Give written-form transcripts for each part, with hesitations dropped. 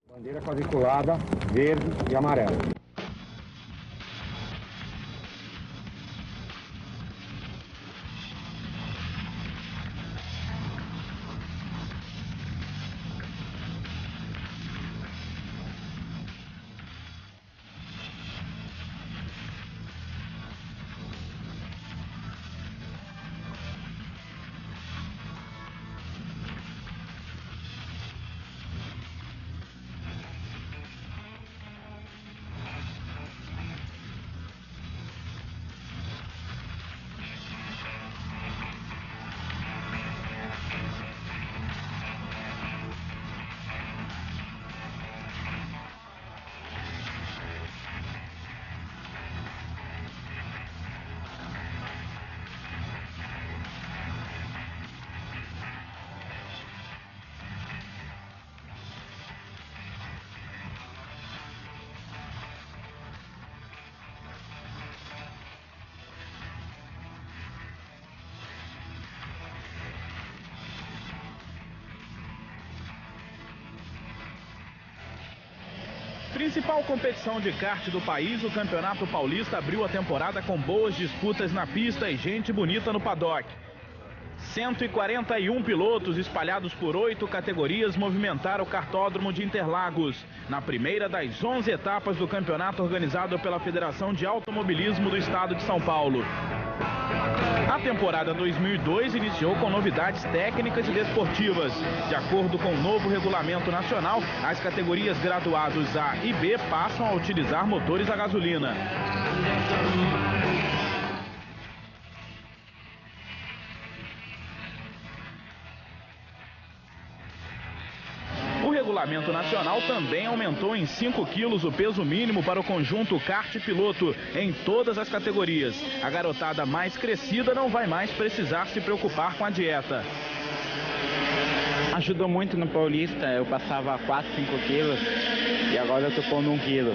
Bandeira quadriculada, verde e amarela. Principal competição de kart do país, o Campeonato Paulista abriu a temporada com boas disputas na pista e gente bonita no paddock. 141 pilotos espalhados por 8 categorias movimentaram o kartódromo de Interlagos, na primeira das 11 etapas do campeonato organizado pela Federação de Automobilismo do Estado de São Paulo. A temporada 2002 iniciou com novidades técnicas e desportivas. De acordo com o novo regulamento nacional, as categorias graduados A e B passam a utilizar motores a gasolina. O regulamento nacional também aumentou em 5 quilos o peso mínimo para o conjunto kart piloto em todas as categorias. A garotada mais crescida não vai mais precisar se preocupar com a dieta. Ajudou muito no Paulista, eu passava 4, 5 quilos e agora eu tô pondo 1 quilo.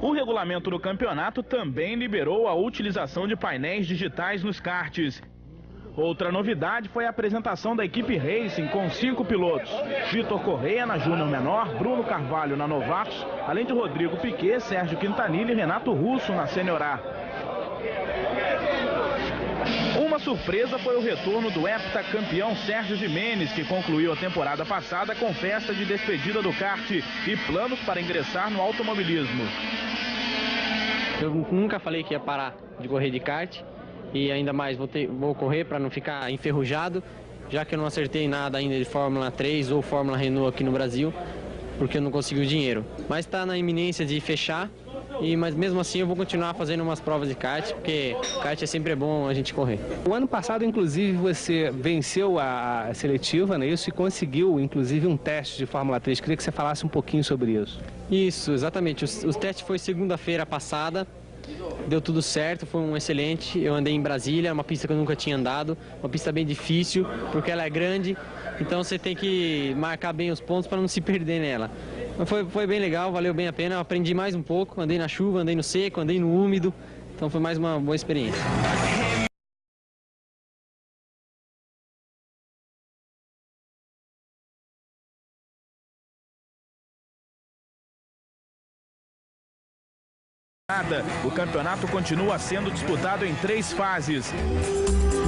O regulamento do campeonato também liberou a utilização de painéis digitais nos karts. Outra novidade foi a apresentação da equipe Racing com 5 pilotos. Vitor Correia na Júnior Menor, Bruno Carvalho na Novatos, além de Rodrigo Piquet, Sérgio Quintanilha e Renato Russo na Senior A. Uma surpresa foi o retorno do heptacampeão Sérgio Gimenez, que concluiu a temporada passada com festa de despedida do kart e planos para ingressar no automobilismo. Eu nunca falei que ia parar de correr de kart e ainda mais vou correr para não ficar enferrujado, já que eu não acertei nada ainda de Fórmula 3 ou Fórmula Renault aqui no Brasil, porque eu não consegui o dinheiro. Mas está na iminência de fechar, mas mesmo assim eu vou continuar fazendo umas provas de kart, porque kart é sempre bom a gente correr. O ano passado, inclusive, você venceu a seletiva, né, isso, e conseguiu, inclusive, um teste de Fórmula 3. Queria que você falasse um pouquinho sobre isso. Isso, exatamente. O teste foi segunda-feira passada, deu tudo certo, foi um excelente. Eu andei em Brasília, uma pista que eu nunca tinha andado, uma pista bem difícil, porque ela é grande, então você tem que marcar bem os pontos para não se perder nela. Foi bem legal, valeu bem a pena, eu aprendi mais um pouco, andei na chuva, andei no seco, andei no úmido, então foi mais uma boa experiência. O campeonato continua sendo disputado em 3 fases.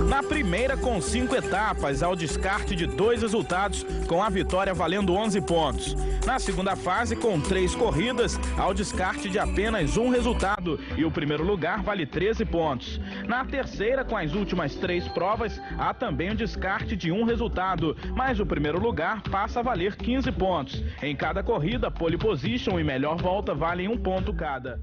Na primeira, com 5 etapas, ao descarte de 2 resultados, com a vitória valendo 11 pontos. Na segunda fase, com 3 corridas, ao descarte de apenas 1 resultado, e o primeiro lugar vale 13 pontos. Na terceira, com as últimas 3 provas, há também o descarte de 1 resultado, mas o primeiro lugar passa a valer 15 pontos. Em cada corrida, pole position e melhor volta valem 1 ponto cada.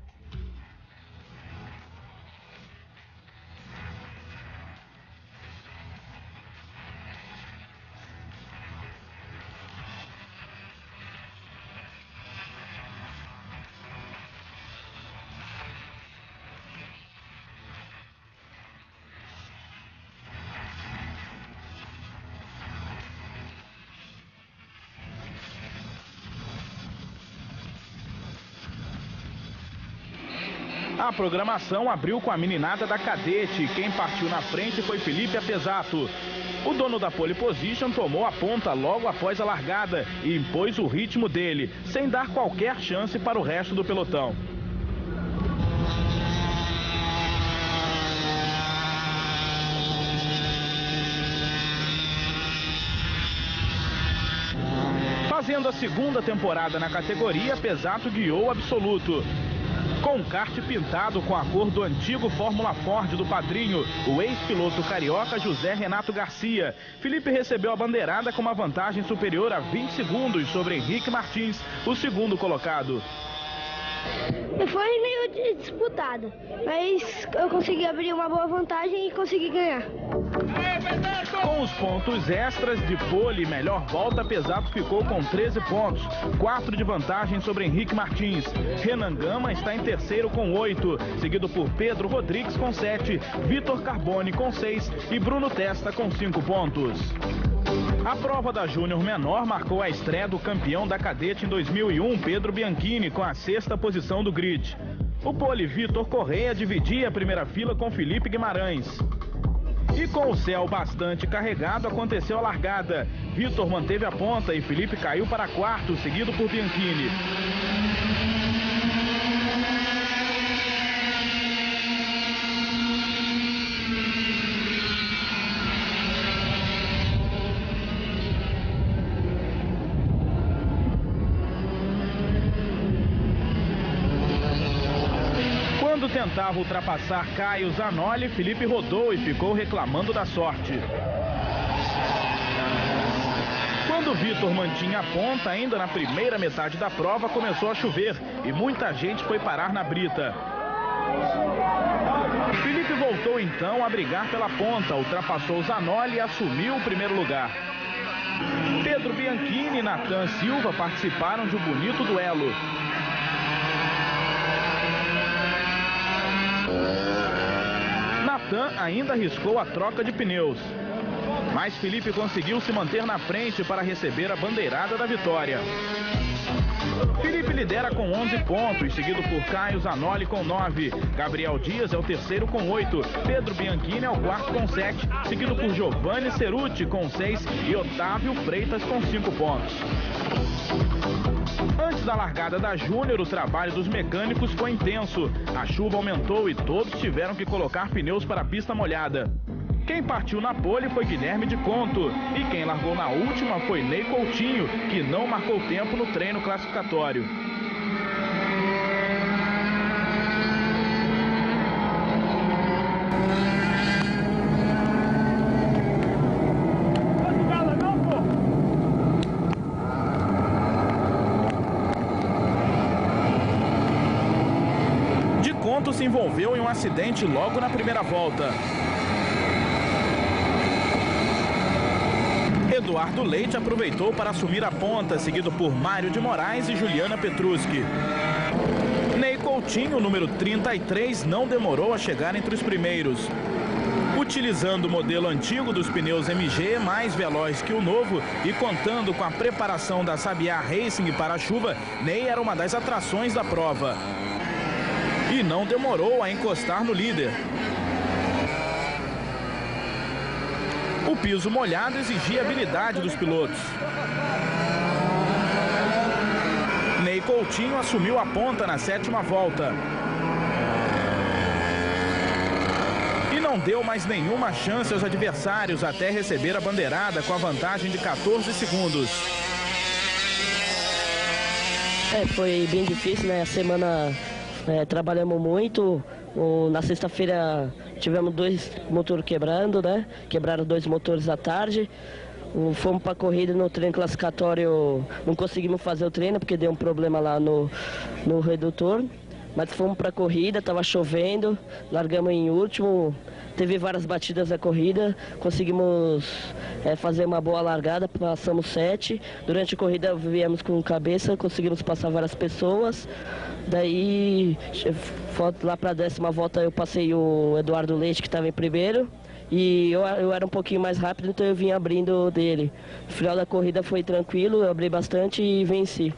A programação abriu com a meninada da cadete. Quem partiu na frente foi Felipe Apesato. O dono da pole position tomou a ponta logo após a largada e impôs o ritmo dele, sem dar qualquer chance para o resto do pelotão. Fazendo a segunda temporada na categoria, Apesato guiou o absoluto. Com um kart pintado com a cor do antigo Fórmula Ford do padrinho, o ex-piloto carioca José Renato Garcia, Felipe recebeu a bandeirada com uma vantagem superior a 20 segundos sobre Henrique Martins, o segundo colocado. Foi meio disputada, mas eu consegui abrir uma boa vantagem e consegui ganhar. Com os pontos extras de pole e melhor volta, Apesato ficou com 13 pontos, 4 de vantagem sobre Henrique Martins. Renan Gama está em terceiro com 8, seguido por Pedro Rodrigues com 7, Vitor Carbone com 6 e Bruno Testa com 5 pontos. A prova da Júnior Menor marcou a estreia do campeão da cadete em 2001, Pedro Bianchini, com a 6ª posição do grid. O pole Vitor Correia dividia a primeira fila com Felipe Guimarães. E com o céu bastante carregado, aconteceu a largada. Vitor manteve a ponta e Felipe caiu para quarto, seguido por Bianchini. Quando tentava ultrapassar Caio Zanoli, Felipe rodou e ficou reclamando da sorte. Quando Vitor mantinha a ponta, ainda na primeira metade da prova, começou a chover e muita gente foi parar na brita. Felipe voltou então a brigar pela ponta, ultrapassou Zanoli e assumiu o primeiro lugar. Pedro Bianchini e Natan Silva participaram de um bonito duelo. Natan ainda arriscou a troca de pneus, mas Felipe conseguiu se manter na frente para receber a bandeirada da vitória. Felipe lidera com 11 pontos, seguido por Caio Zanoli com 9. Gabriel Dias é o terceiro com 8. Pedro Bianchini é o quarto com 7, seguido por Giovanni Ceruti com 6 e Otávio Freitas com 5 pontos. Antes da largada da Júnior, o trabalho dos mecânicos foi intenso. A chuva aumentou e todos tiveram que colocar pneus para a pista molhada. Quem partiu na pole foi Guilherme de Conto e quem largou na última foi Ney Coutinho, que não marcou tempo no treino classificatório. De Conto se envolveu em um acidente logo na primeira volta. Eduardo Leite aproveitou para assumir a ponta, seguido por Mário de Moraes e Juliana Petruski. Ney Coutinho, número 33, não demorou a chegar entre os primeiros. Utilizando o modelo antigo dos pneus MG, mais veloz que o novo, e contando com a preparação da Sabiá Racing para a chuva, Ney era uma das atrações da prova. E não demorou a encostar no líder. O piso molhado exigia a habilidade dos pilotos. Ney Coutinho assumiu a ponta na 7ª volta. E não deu mais nenhuma chance aos adversários até receber a bandeirada com a vantagem de 14 segundos. Foi bem difícil, né? A semana trabalhamos muito. Na sexta-feira tivemos 2 motores quebrando, né? Quebraram 2 motores à tarde. Fomos para a corrida no treino classificatório, não conseguimos fazer o treino porque deu um problema lá no redutor. Mas fomos para a corrida, estava chovendo, largamos em último. Teve várias batidas da corrida, conseguimos fazer uma boa largada, passamos 7. Durante a corrida viemos com cabeça, conseguimos passar várias pessoas. Daí, lá para a 10ª volta, eu passei o Eduardo Leite, que estava em primeiro. e eu era um pouquinho mais rápido, então eu vim abrindo dele. No final da corrida foi tranquilo, eu abri bastante e venci.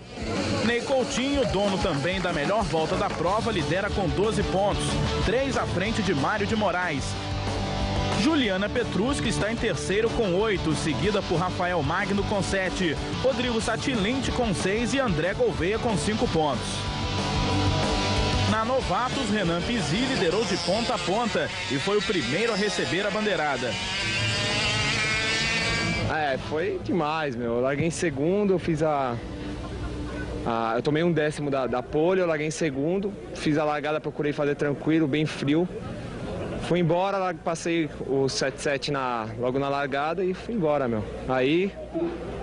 Ney Coutinho, dono também da melhor volta da prova, lidera com 12 pontos, 3 à frente de Mário de Moraes. Juliana Petrucci está em terceiro com 8, seguida por Rafael Magno com 7, Rodrigo Satilinte com 6 e André Gouveia com 5 pontos. Na Novatos, Renan Pizzi liderou de ponta a ponta e foi o primeiro a receber a bandeirada. Foi demais, meu. Eu larguei em segundo, eu fiz eu tomei um décimo da pole, eu larguei em segundo, fiz a largada, procurei fazer tranquilo, bem frio. Fui embora, passei o 7-7 logo na largada e fui embora, meu. Aí,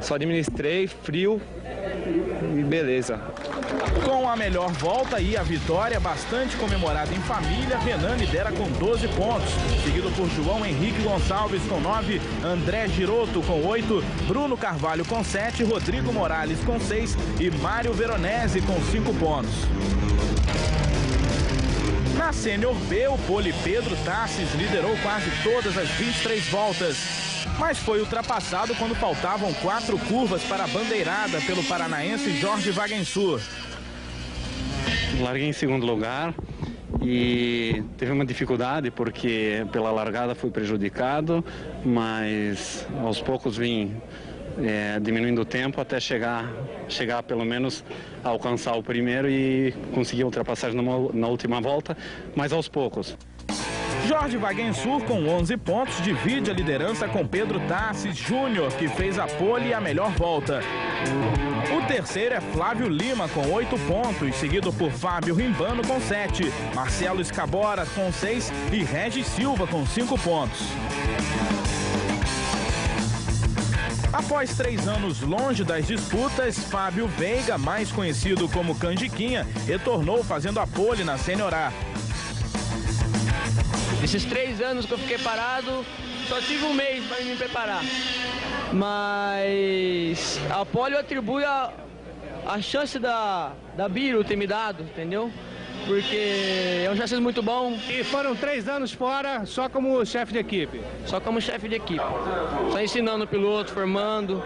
só administrei, frio e beleza. Com a melhor volta e a vitória bastante comemorada em família, Renan lidera com 12 pontos, seguido por João Henrique Gonçalves com 9, André Girotto com 8, Bruno Carvalho com 7, Rodrigo Morales com 6 e Mário Veronese com 5 pontos. Na Sênior B, o pole Pedro Tassis liderou quase todas as 23 voltas, mas foi ultrapassado quando faltavam 4 curvas para a bandeirada pelo paranaense Jorge Wagensur. Larguei em segundo lugar e teve uma dificuldade porque pela largada fui prejudicado, mas aos poucos vim diminuindo o tempo até chegar pelo menos a alcançar o primeiro e conseguir a ultrapassagem na última volta, mas aos poucos. Jorge Wagensur, com 11 pontos, divide a liderança com Pedro Tassis Júnior, que fez a pole e a melhor volta. O terceiro é Flávio Lima, com 8 pontos, seguido por Fábio Rimbano, com 7, Marcelo Escabora, com 6 e Regis Silva, com 5 pontos. Após 3 anos longe das disputas, Fábio Veiga, mais conhecido como Canjiquinha, retornou fazendo a pole na Sênior A. Esses 3 anos que eu fiquei parado, só tive um mês para me preparar. Mas a pole eu atribuo a chance da Biro ter me dado, entendeu? Porque é um chassi muito bom. E foram 3 anos fora, só como chefe de equipe? Só como chefe de equipe. Só ensinando o piloto, formando.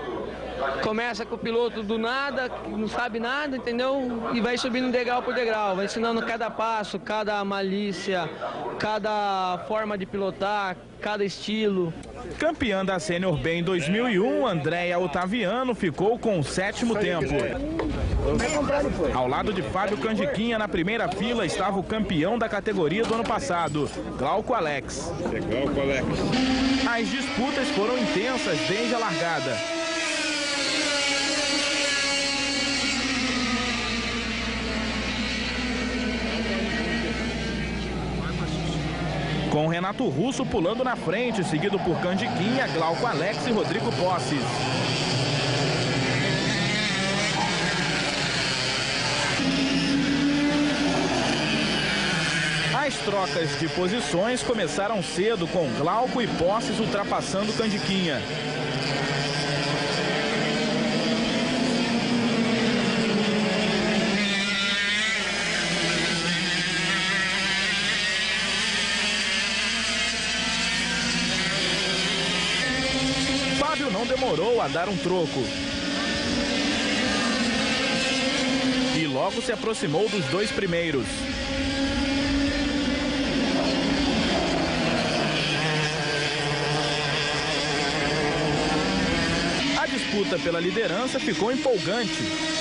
Começa com o piloto do nada, que não sabe nada, entendeu? E vai subindo degrau por degrau, vai ensinando cada passo, cada malícia, cada forma de pilotar, cada estilo. Campeã da Sênior B em 2001, Andréia Otaviano ficou com o 7º tempo. Ao lado de Fábio Canjiquinha, na primeira fila, estava o campeão da categoria do ano passado, Glauco Alex. As disputas foram intensas desde a largada. Com Renato Russo pulando na frente, seguido por Canjiquinha, Glauco Alex e Rodrigo Posses. As trocas de posições começaram cedo, com Glauco e Posses ultrapassando Canjiquinha. Fábio não demorou a dar um troco. E logo se aproximou dos 2 primeiros. A disputa pela liderança ficou empolgante.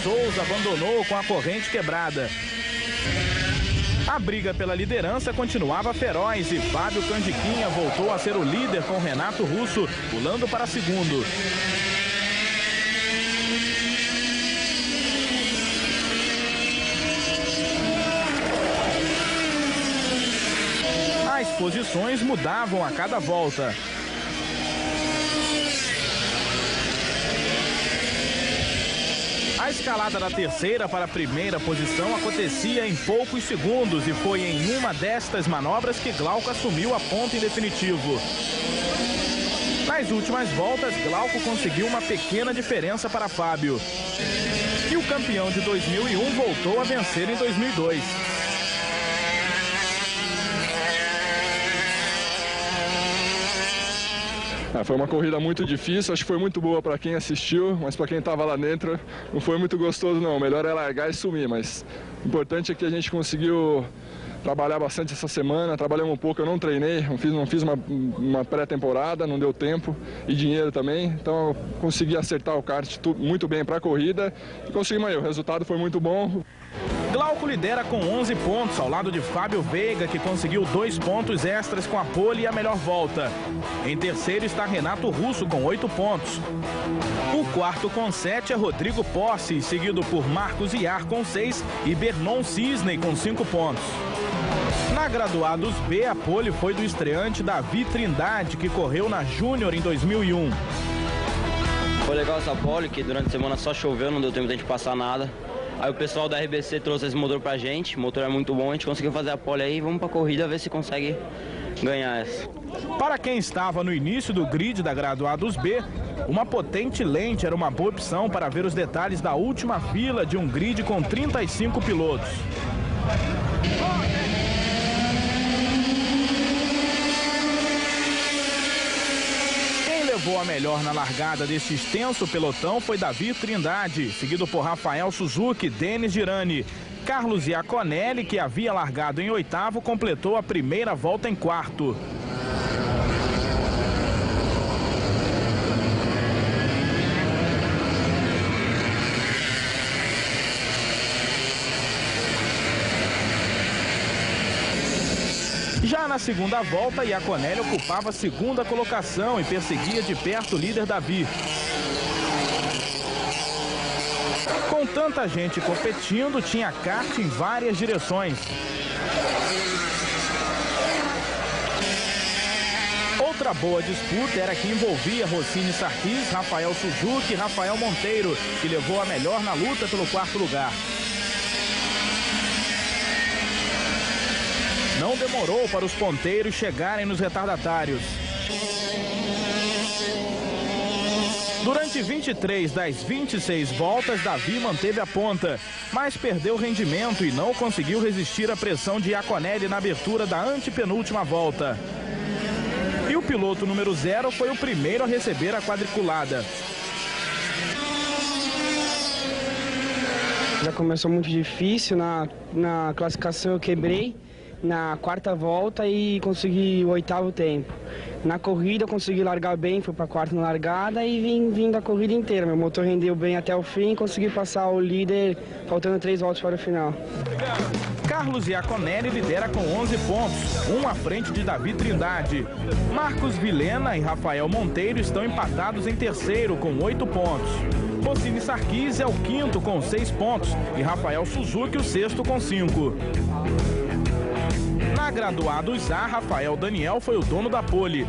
Souza abandonou com a corrente quebrada. A briga pela liderança continuava feroz e Fábio Canjiquinha voltou a ser o líder com Renato Russo pulando para segundo. As posições mudavam a cada volta. A escalada da terceira para a primeira posição acontecia em poucos segundos e foi em uma destas manobras que Glauco assumiu a ponta em definitivo. Nas últimas voltas, Glauco conseguiu uma pequena diferença para Fábio. E o campeão de 2001 voltou a vencer em 2002. Foi uma corrida muito difícil, acho que foi muito boa para quem assistiu, mas para quem estava lá dentro não foi muito gostoso não. O melhor é largar e sumir, mas o importante é que a gente conseguiu trabalhar bastante essa semana, trabalhamos um pouco, eu não treinei, não fiz uma pré-temporada, não deu tempo e dinheiro também, então eu consegui acertar o kart muito bem para a corrida e conseguimos aí, o resultado foi muito bom. Glauco lidera com 11 pontos, ao lado de Fábio Veiga, que conseguiu 2 pontos extras com a pole e a melhor volta. Em terceiro está Renato Russo com 8 pontos. O quarto com 7 é Rodrigo Posse, seguido por Marcos Iar com 6 e Bernon Cisney com 5 pontos. Na Graduados B, a pole foi do estreante Davi Trindade, que correu na Júnior em 2001. Foi legal essa pole, que durante a semana só choveu, não deu tempo de a gente passar nada. Aí o pessoal da RBC trouxe esse motor pra gente, o motor é muito bom, a gente conseguiu fazer a pole aí, vamos pra corrida ver se consegue ganhar essa. Para quem estava no início do grid da Graduados B, uma potente lente era uma boa opção para ver os detalhes da última fila de um grid com 35 pilotos. Levou a melhor na largada deste extenso pelotão foi Davi Trindade, seguido por Rafael Suzuki, Denis Girani. Carlos Iaconelli, que havia largado em oitavo, completou a primeira volta em quarto. Já na segunda volta, Iaconelli ocupava a segunda colocação e perseguia de perto o líder Davi. Com tanta gente competindo, tinha kart em várias direções. Outra boa disputa era que envolvia Rossini Sarkis, Rafael Suzuki e Rafael Monteiro, que levou a melhor na luta pelo quarto lugar. Não demorou para os ponteiros chegarem nos retardatários. Durante 23 das 26 voltas, Davi manteve a ponta, mas perdeu rendimento e não conseguiu resistir à pressão de Iaconelli na abertura da antepenúltima volta. E o piloto número 0 foi o primeiro a receber a quadriculada. Já começou muito difícil, na classificação eu quebrei na quarta volta e consegui o 8º tempo. Na corrida eu consegui largar bem, fui para a quarta na largada e vim da corrida inteira. Meu motor rendeu bem até o fim e consegui passar o líder faltando 3 voltas para o final. Carlos Iaconelli lidera com 11 pontos, um à frente de Davi Trindade. Marcos Vilhena e Rafael Monteiro estão empatados em terceiro com 8 pontos. Rossini Sarkis é o quinto com 6 pontos e Rafael Suzuki o sexto com 5. Na Graduados A, Rafael Daniel foi o dono da pole.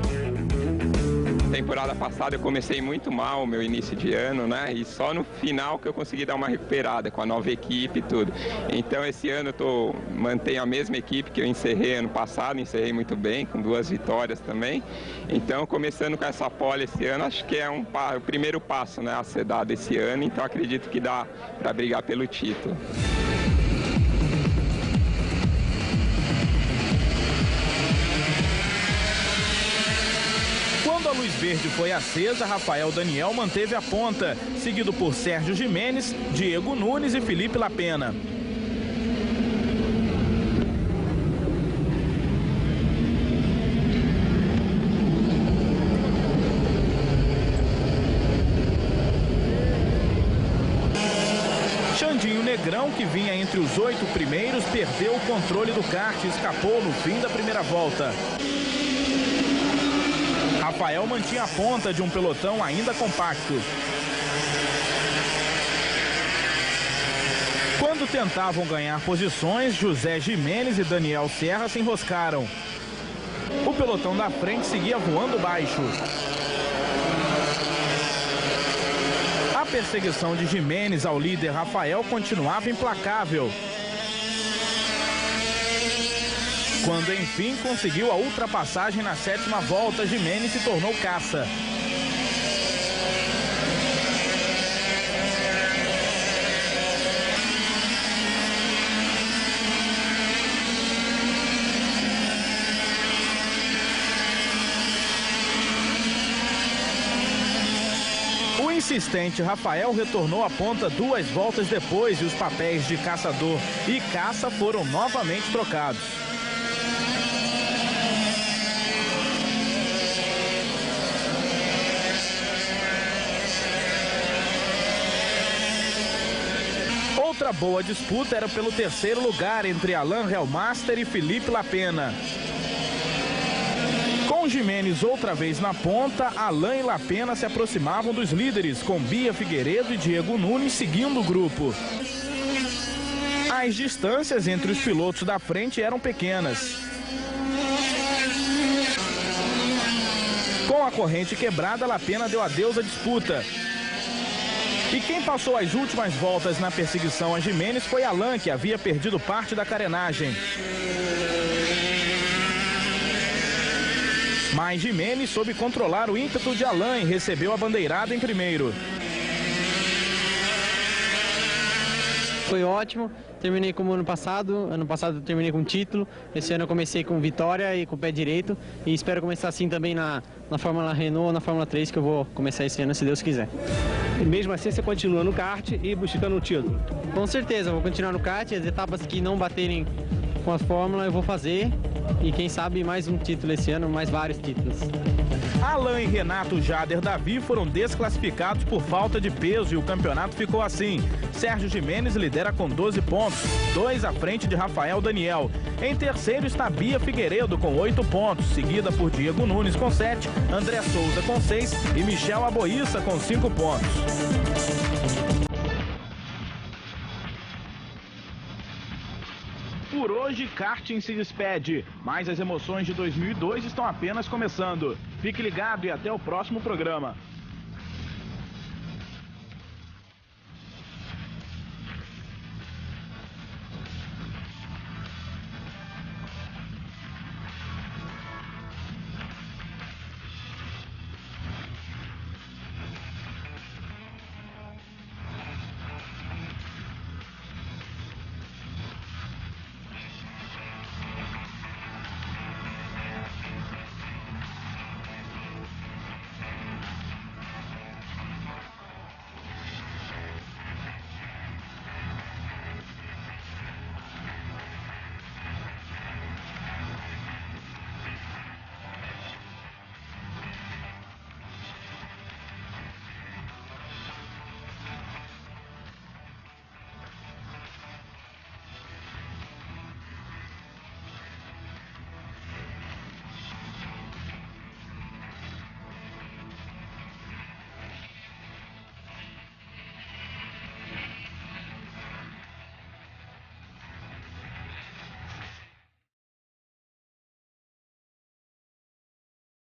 Temporada passada eu comecei muito mal, meu início de ano, né? E só no final que eu consegui dar uma recuperada com a nova equipe e tudo. Então esse ano eu mantenho a mesma equipe que eu encerrei ano passado, encerrei muito bem, com 2 vitórias também. Então começando com essa pole esse ano, acho que é o primeiro passo, né, a ser dado esse ano, então acredito que dá para brigar pelo título. Quando a luz verde foi acesa, Rafael Daniel manteve a ponta, seguido por Sérgio Jimenez, Diego Nunes e Felipe Lapena. Xandinho Negrão, que vinha entre os 8 primeiros, perdeu o controle do kart e escapou no fim da primeira volta. Rafael mantinha a ponta de um pelotão ainda compacto. Quando tentavam ganhar posições, José Jimenez e Daniel Serra se enroscaram. O pelotão da frente seguia voando baixo. A perseguição de Jimenez ao líder Rafael continuava implacável, quando enfim conseguiu a ultrapassagem na 7ª volta, Jimenez se tornou caça. O insistente Rafael retornou à ponta 2 voltas depois e os papéis de caçador e caça foram novamente trocados. Outra boa disputa era pelo 3º lugar entre Alain Helmaster e Felipe Lapena. Com Jimenez outra vez na ponta, Alain e Lapena se aproximavam dos líderes, com Bia Figueiredo e Diego Nunes seguindo o grupo. As distâncias entre os pilotos da frente eram pequenas. Com a corrente quebrada, Lapena deu adeus à disputa. E quem passou as últimas voltas na perseguição a Jimenez foi Alain, que havia perdido parte da carenagem. Mas Jimenez soube controlar o ímpeto de Alain e recebeu a bandeirada em primeiro. Foi ótimo, terminei como ano passado eu terminei com título, esse ano eu comecei com vitória e com o pé direito e espero começar assim também na Fórmula Renault ou na Fórmula 3, que eu vou começar esse ano, se Deus quiser. E mesmo assim você continua no kart e buscando um título? Com certeza, eu vou continuar no kart, as etapas que não baterem com a Fórmula eu vou fazer e quem sabe mais um título esse ano, mais vários títulos. Alain e Renato Jader Davi foram desclassificados por falta de peso e o campeonato ficou assim. Sérgio Jimenez lidera com 12 pontos, 2 à frente de Rafael Daniel. Em terceiro está Bia Figueiredo com 8 pontos, seguida por Diego Nunes com 7, André Souza com 6 e Michel Aboiça com 5 pontos. Por hoje, karting se despede, mas as emoções de 2002 estão apenas começando. Fique ligado e até o próximo programa.